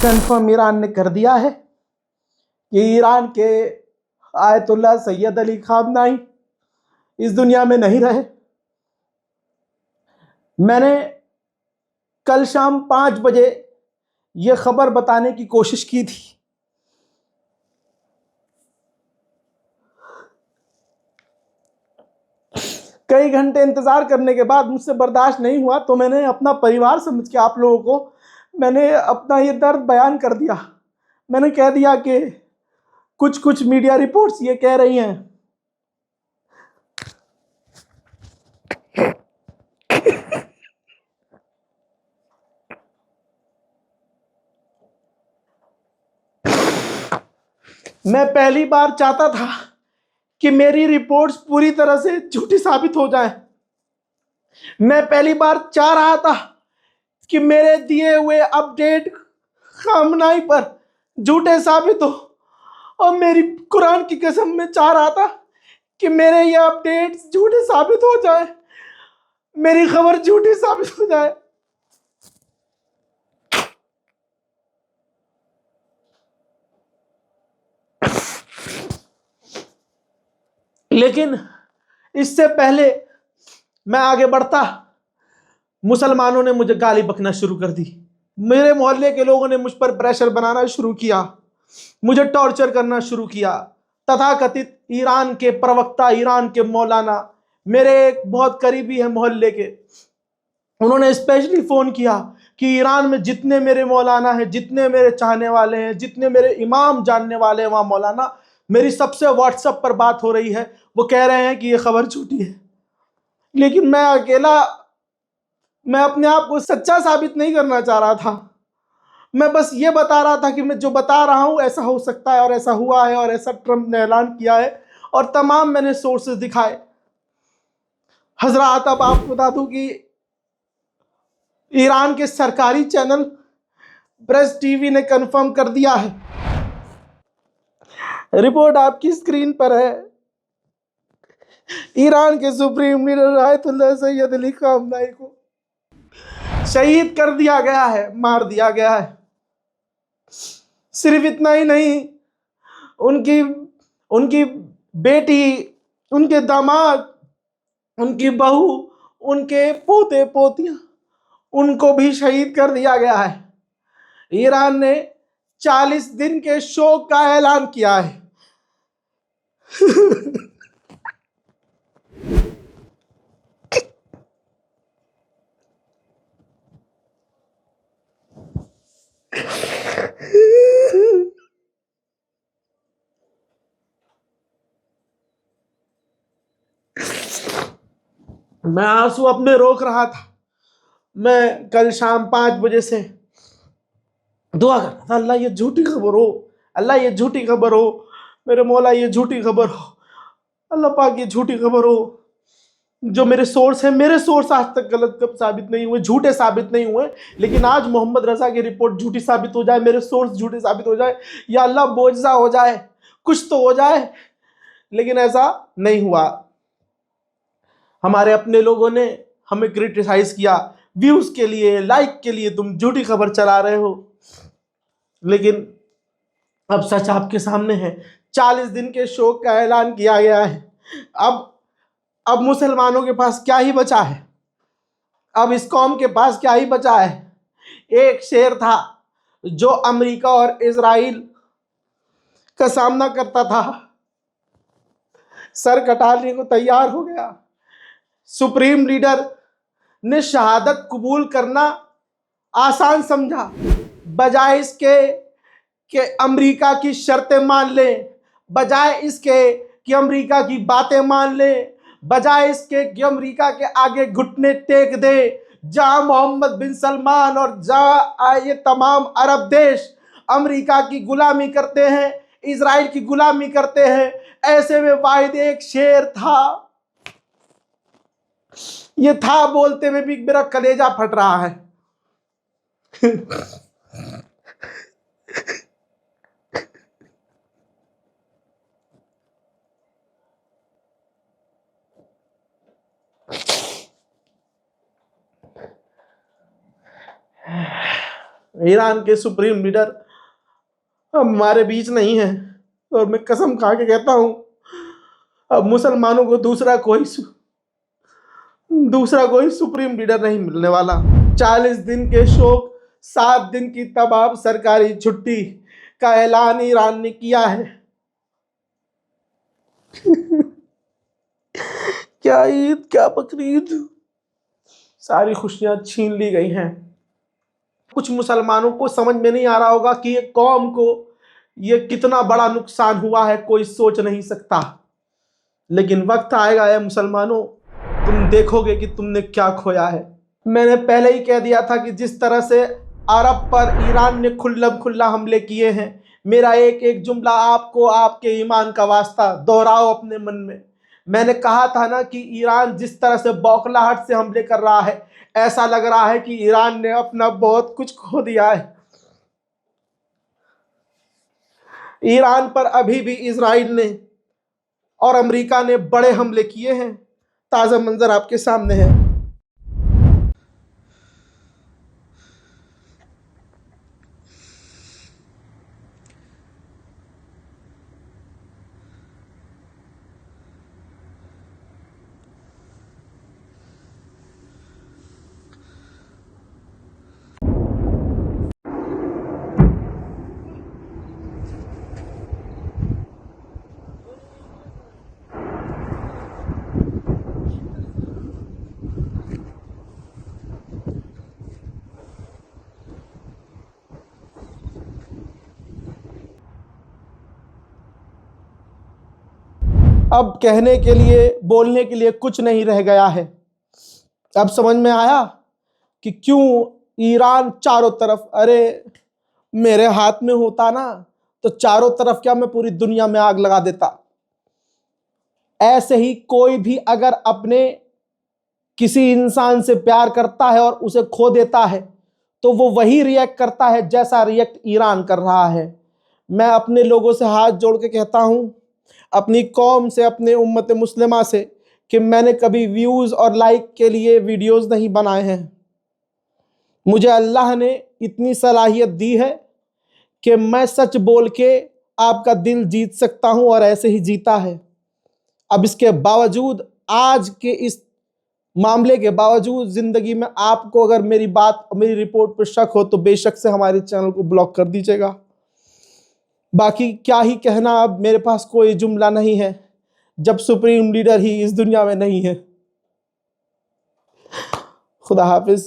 Confirm Iran ने कर दिया है कि ईरान के आयतुल्ला सैयद अली खामनाई इस दुनिया में नहीं रहे। मैंने कल शाम 5 बजे यह खबर बताने की कोशिश की थी। कई घंटे इंतजार करने के बाद मुझसे बर्दाश्त नहीं हुआ, तो मैंने अपना परिवार समझ के आप लोगों को मैंने अपना ये दर्द बयान कर दिया। मैंने कह दिया कि कुछ कुछ मीडिया रिपोर्ट्स ये कह रही हैं मैं पहली बार चाहता था कि मेरी रिपोर्ट्स पूरी तरह से झूठी साबित हो जाएं। मैं पहली बार चाह रहा था कि मेरे दिए हुए अपडेट खामनाई पर झूठे साबित हो, और मेरी कुरान की कसम में चाह रहा था कि मेरे ये अपडेट्स झूठे साबित हो जाए, मेरी खबर झूठी साबित हो जाए। लेकिन इससे पहले मैं आगे बढ़ता, मुसलमानों ने मुझे गाली बकना शुरू कर दी। मेरे मोहल्ले के लोगों ने मुझ पर प्रेशर बनाना शुरू किया, मुझे टॉर्चर करना शुरू किया। तथाकथित ईरान के प्रवक्ता, ईरान के मौलाना, मेरे एक बहुत करीबी है मोहल्ले के, उन्होंने स्पेशली फोन किया कि ईरान में जितने मेरे मौलाना हैं, जितने मेरे चाहने वाले हैं, जितने मेरे इमाम जानने वाले हैं वहां मौलाना, मेरी सबसे व्हाट्सएप पर बात हो रही है, वो कह रहे हैं कि ये खबर झूठी है। लेकिन मैं अकेला, मैं अपने आप को सच्चा साबित नहीं करना चाह रहा था। मैं बस ये बता रहा था कि मैं जो बता रहा हूं ऐसा हो सकता है, और ऐसा हुआ है, और ऐसा ट्रंप ने ऐलान किया है, और तमाम मैंने सोर्सेज दिखाए। हजरात, अब आपको बता दूं कि ईरान के सरकारी चैनल प्रेस टीवी ने कंफर्म कर दिया है, रिपोर्ट आपकी स्क्रीन पर है, ईरान के supreme leader ayatollah Syed Ali खामनाई को शहीद कर दिया गया है, मार दिया गया है। सिर्फ इतना ही नहीं, उनकी उनकी बेटी, उनके दामाद, उनकी बहू, उनके पोते पोतियां, उनको भी शहीद कर दिया गया है। ईरान ने 40 दिन के शोक का ऐलान किया है। मैं आंसू अपने रोक रहा था। मैं कल शाम 5 बजे से दुआ कर रहा था, अल्लाह ये झूठी खबर हो, अल्लाह ये झूठी खबर हो, मेरे मौला ये झूठी खबर हो, अल्लाह पाक ये झूठी खबर हो। जो मेरे सोर्स हैं, मेरे सोर्स आज तक गलत कब साबित नहीं हुए, झूठे साबित नहीं हुए, लेकिन आज मोहम्मद रजा की रिपोर्ट झूठी साबित हो जाए, मेरे सोर्स झूठे साबित हो जाए, या अल्लाह बोझा हो जाए, कुछ तो हो जाए। लेकिन ऐसा नहीं हुआ। हमारे अपने लोगों ने हमें क्रिटिसाइज किया, व्यूज के लिए, लाइक के लिए तुम झूठी खबर चला रहे हो। लेकिन अब सच आपके सामने है। 40 दिन के शोक का ऐलान किया गया है। अब मुसलमानों के पास क्या ही बचा है, अब इस कौम के पास क्या ही बचा है। एक शेर था जो अमेरिका और इजराइल का सामना करता था, सर कटाने को तैयार हो गया। सुप्रीम लीडर ने शहादत कबूल करना आसान समझा, बजाय इसके कि अमेरिका की शर्तें मान ले, बजाय इसके कि अमेरिका की बातें मान ले, बजाय इसके कि अमेरिका के आगे घुटने टेक दे। जहां मोहम्मद बिन सलमान और जहां ये तमाम अरब देश अमेरिका की गुलामी करते हैं, इजराइल की गुलामी करते हैं, ऐसे में वाहिद एक शेर था। ये था बोलते में भी मेरा कलेजा फट रहा है। ईरान के सुप्रीम लीडर अब हमारे बीच नहीं है, और मैं कसम खा के कहता हूं अब मुसलमानों को दूसरा कोई सुप्रीम लीडर नहीं मिलने वाला। 40 दिन के शोक, 7 दिन की तमाम सरकारी छुट्टी का ऐलान ईरान ने किया है। क्या ईद, क्या बकरीद, सारी खुशियां छीन ली गई हैं। कुछ मुसलमानों को समझ में नहीं आ रहा होगा कि ये कौम को ये कितना बड़ा नुकसान हुआ है, कोई सोच नहीं सकता। लेकिन वक्त आएगा है मुसलमानों, तुम देखोगे कि तुमने क्या खोया है। मैंने पहले ही कह दिया था कि जिस तरह से अरब पर ईरान ने खुल्लम खुल्ला हमले किए हैं, मेरा एक एक जुमला आपको आपके ईमान का वास्ता दोहराओ अपने मन में। मैंने कहा था ना कि ईरान जिस तरह से बौखलाहट से हमले कर रहा है, ऐसा लग रहा है कि ईरान ने अपना बहुत कुछ खो दिया है। ईरान पर अभी भी इजराइल ने और अमेरिका ने बड़े हमले किए हैं। ताज़ा मंजर आपके सामने है। अब कहने के लिए, बोलने के लिए कुछ नहीं रह गया है। अब समझ में आया कि क्यों ईरान चारों तरफ, अरे मेरे हाथ में होता ना तो चारों तरफ क्या, मैं पूरी दुनिया में आग लगा देता। ऐसे ही कोई भी अगर अपने किसी इंसान से प्यार करता है और उसे खो देता है तो वो वही रिएक्ट करता है जैसा रिएक्ट ईरान कर रहा है। मैं अपने लोगों से हाथ जोड़ के कहता हूं, अपनी कौम से, अपने उम्मत मुस्लिमा से, कि मैंने कभी व्यूज और लाइक के लिए वीडियोस नहीं बनाए हैं। मुझे अल्लाह ने इतनी सलाहियत दी है कि मैं सच बोल के आपका दिल जीत सकता हूं, और ऐसे ही जीता है। अब इसके बावजूद, आज के इस मामले के बावजूद जिंदगी में आपको अगर मेरी बात, मेरी रिपोर्ट पर शक हो तो बेशक से हमारे चैनल को ब्लॉक कर दीजिएगा। बाकी क्या ही कहना, अब मेरे पास कोई जुमला नहीं है जब सुप्रीम लीडर ही इस दुनिया में नहीं है। खुदा हाफिज।